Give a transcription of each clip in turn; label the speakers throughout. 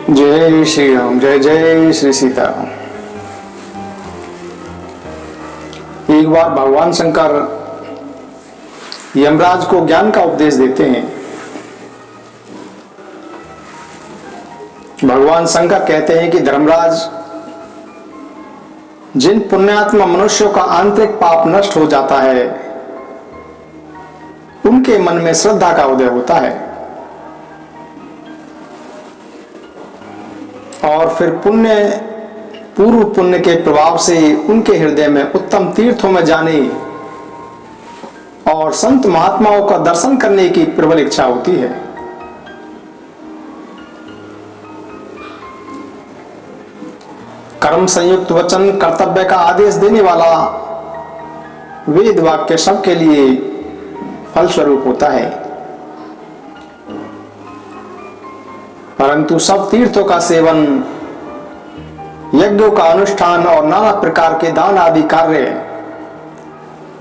Speaker 1: जय श्री राम, जय जय श्री सीताराम। एक बार भगवान शंकर यमराज को ज्ञान का उपदेश देते हैं। भगवान शंकर कहते हैं कि धर्मराज, जिन पुण्यात्मा मनुष्यों का आंतरिक पाप नष्ट हो जाता है उनके मन में श्रद्धा का उदय होता है और फिर पूर्व पुण्य के प्रभाव से उनके हृदय में उत्तम तीर्थों में जाने और संत महात्माओं का दर्शन करने की प्रबल इच्छा होती है। कर्म संयुक्त वचन कर्तव्य का आदेश देने वाला वेद वाक्य सबके लिए फलस्वरूप होता है, परंतु सब तीर्थों का सेवन, यज्ञों का अनुष्ठान और नाना प्रकार के दान आदि कार्य,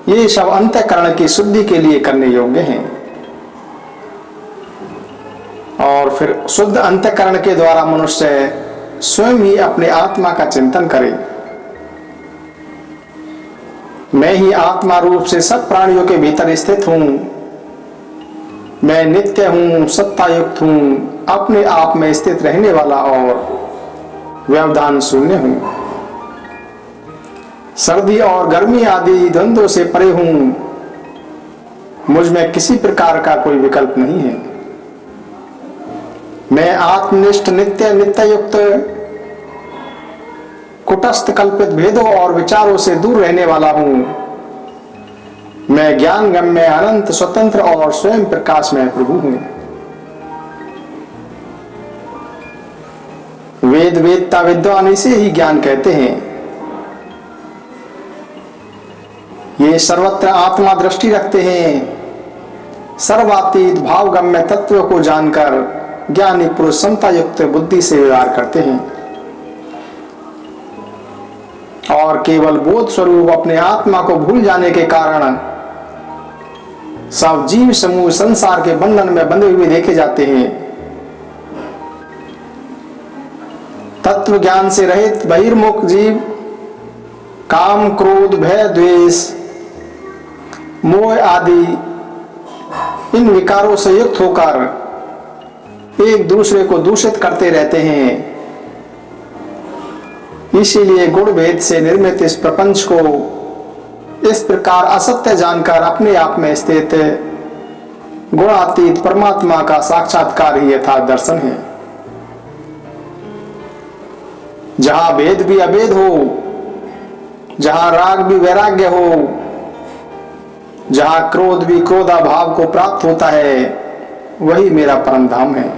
Speaker 1: ये सब अंतःकरण की शुद्धि के लिए करने योग्य हैं और फिर शुद्ध अंतःकरण के द्वारा मनुष्य स्वयं ही अपने आत्मा का चिंतन करे। मैं ही आत्मा रूप से सब प्राणियों के भीतर स्थित हूं, मैं नित्य हूं, सत्ता युक्त हूं, अपने आप में स्थित रहने वाला और व्यवधान शून्य हूं, सर्दी और गर्मी आदि द्वंद्वों से परे हूं, मुझ में किसी प्रकार का कोई विकल्प नहीं है। मैं आत्मनिष्ठ नित्य नित्य युक्त, कुटस्थ कल्पित भेदों और विचारों से दूर रहने वाला हूं। मैं ज्ञान गम्य, अनंत, स्वतंत्र और स्वयं प्रकाश में प्रभु हूं। वेद वेदता विद्वान इसे ही ज्ञान कहते हैं। ये सर्वत्र आत्मा दृष्टि रखते हैं। सर्वातीत भावगम्य तत्व को जानकर ज्ञानी पुरुष समता युक्त बुद्धि से व्यवहार करते हैं और केवल बोध स्वरूप अपने आत्मा को भूल जाने के कारण सब जीव समूह संसार के बंधन में बंधे हुए देखे जाते हैं। तत्व ज्ञान से रहित बहिर्मुख जीव काम, क्रोध, भय, द्वेष, मोह आदि इन विकारों से युक्त होकर एक दूसरे को दूषित करते रहते हैं। इसीलिए गुण भेद से निर्मित इस प्रपंच को इस प्रकार असत्य जानकर अपने आप में स्थित गुणातीत परमात्मा का साक्षात्कार ही यथार्थ दर्शन है। जहां भेद भी अभेद हो, जहां राग भी वैराग्य हो, जहां क्रोध भी क्रोधाभाव को प्राप्त होता है, वही मेरा परम धाम है।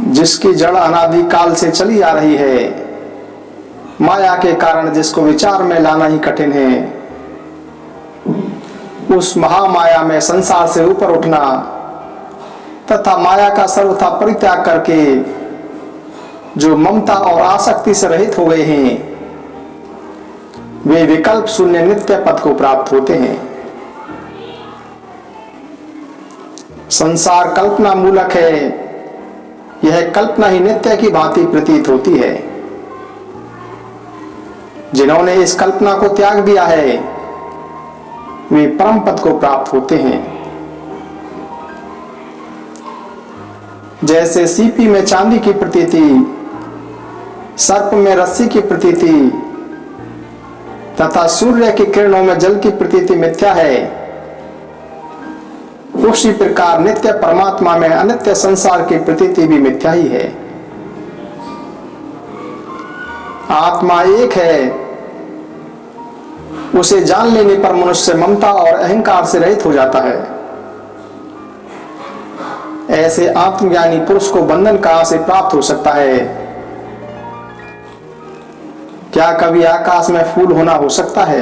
Speaker 1: जिसकी जड़ अनादि काल से चली आ रही है, माया के कारण जिसको विचार में लाना ही कठिन है, उस महामाया में संसार से ऊपर उठना तथा माया का सर्वथा परित्याग करके जो ममता और आसक्ति से रहित हो गए हैं, वे विकल्प शून्य नित्य पद को प्राप्त होते हैं। संसार कल्पना मूलक है, यह कल्पना ही नित्य की भांति प्रतीत होती है। जिन्होंने इस कल्पना को त्याग दिया है वे परम पद को प्राप्त होते हैं। जैसे सीपी में चांदी की प्रतीति, सर्प में रस्सी की प्रतीति तथा सूर्य की किरणों में जल की प्रतीति मिथ्या है, उसी प्रकार नित्य परमात्मा में अनित्य संसार की प्रतीति भी मिथ्या ही है। आत्मा एक है, उसे जान लेने पर मनुष्य ममता और अहंकार से रहित हो जाता है। ऐसे आत्मज्ञानी पुरुष को बंधन कहां से प्राप्त हो सकता है? क्या कभी आकाश में फूल होना हो सकता है?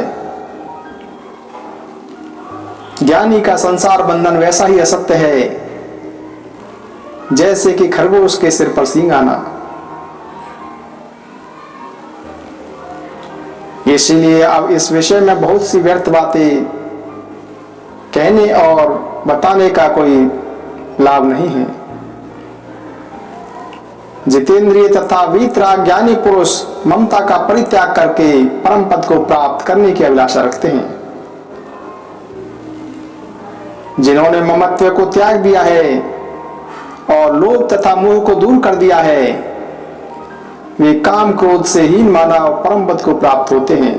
Speaker 1: ज्ञानी का संसार बंधन वैसा ही असत्य है जैसे कि खरगोश के सिर पर सींग आना। ये इसीलिए अब इस विषय में बहुत सी व्यर्थ बातें कहने और बताने का कोई लाभ नहीं है। जितेंद्रिय तथा वीतराग ज्ञानी पुरुष ममता का परित्याग करके परम पद को प्राप्त करने की अभिलाषा रखते हैं। जिन्होंने ममत्व को त्याग दिया है और लोभ तथा मोह को दूर कर दिया है, वे काम क्रोध से हीन मानव परम पद को प्राप्त होते हैं।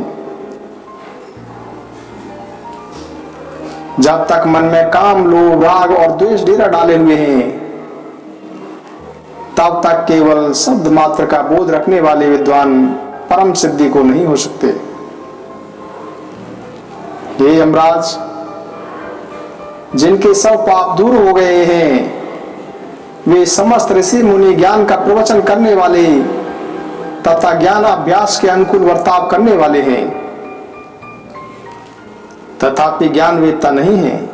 Speaker 1: जब तक मन में काम, लोभ, राग और द्वेष डेरा डाले हुए हैं, तब तक केवल शब्द मात्र का बोध रखने वाले विद्वान परम सिद्धि को नहीं हो सकते। ये यमराज, जिनके सब पाप दूर हो गए हैं, वे समस्त ऋषि मुनि ज्ञान का प्रवचन करने वाले तथा ज्ञान अभ्यास के अनुकूल वर्ताव करने वाले हैं, तथापि ज्ञान वेदता नहीं है।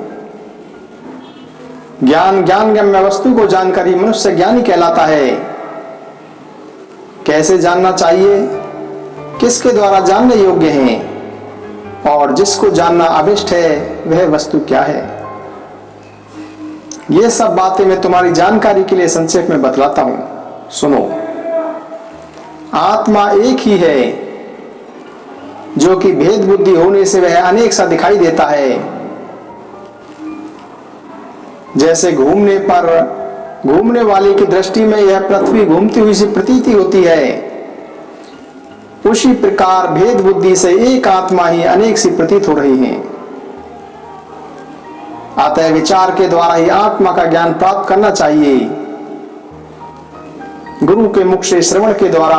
Speaker 1: ज्ञानगम्य वस्तु को जानकर ही मनुष्य ज्ञानी कहलाता है। कैसे जानना चाहिए, किसके द्वारा जानने योग्य है और जिसको जानना अभिष्ट है, वह वस्तु क्या है, ये सब बातें मैं तुम्हारी जानकारी के लिए संक्षेप में बतलाता हूं। सुनो। आत्मा एक ही है, जो कि भेद बुद्धि होने से वह अनेक सा दिखाई देता है। जैसे घूमने वाले की दृष्टि में यह पृथ्वी घूमती हुई सी प्रतीति होती है, उसी प्रकार भेद बुद्धि से एक आत्मा ही अनेक सी प्रतीत हो रही है। अतः विचार के द्वारा ही आत्मा का ज्ञान प्राप्त करना चाहिए। गुरु के मुख से श्रवण के द्वारा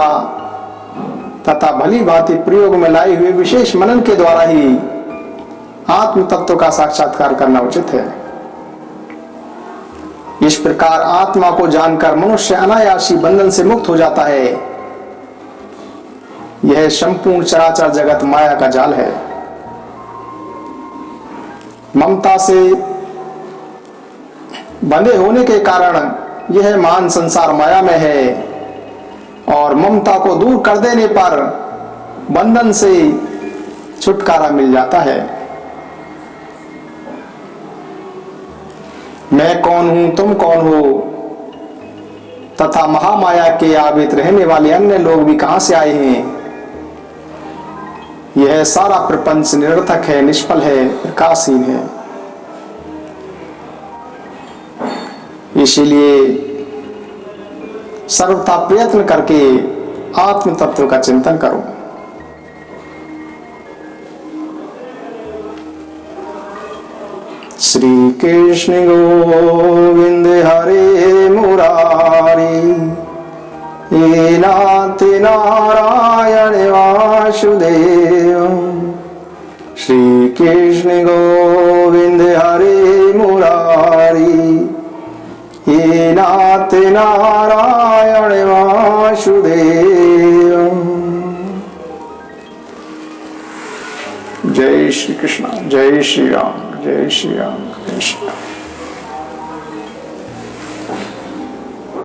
Speaker 1: तथा भली भांति प्रयोग में लाए हुए विशेष मनन के द्वारा ही आत्म तत्व का साक्षात्कार करना उचित है। इस प्रकार आत्मा को जानकर मनुष्य अनायासी बंधन से मुक्त हो जाता है। यह संपूर्ण चराचर जगत माया का जाल है। ममता से बंधे होने के कारण यह महान संसार माया में है, और ममता को दूर कर देने पर बंधन से छुटकारा मिल जाता है। मैं कौन हूं, तुम कौन हो तथा महामाया के आवित रहने वाले अन्य लोग भी कहां से आए हैं, यह सारा प्रपंच निरर्थक है, निष्फल है, प्रकाशहीन है। इसीलिए सर्वथा प्रयत्न करके आत्म तत्व का चिंतन करो। श्री कृष्ण गोविंद हरे मुरारी, हे नाथ नारायण वासुदेव। श्री कृष्ण गोविंद हरे मुरारी, हे नाथ नारायण वासुदेव। जय श्री कृष्ण, जय श्री राम, जय श्री राम, जय श्री राम।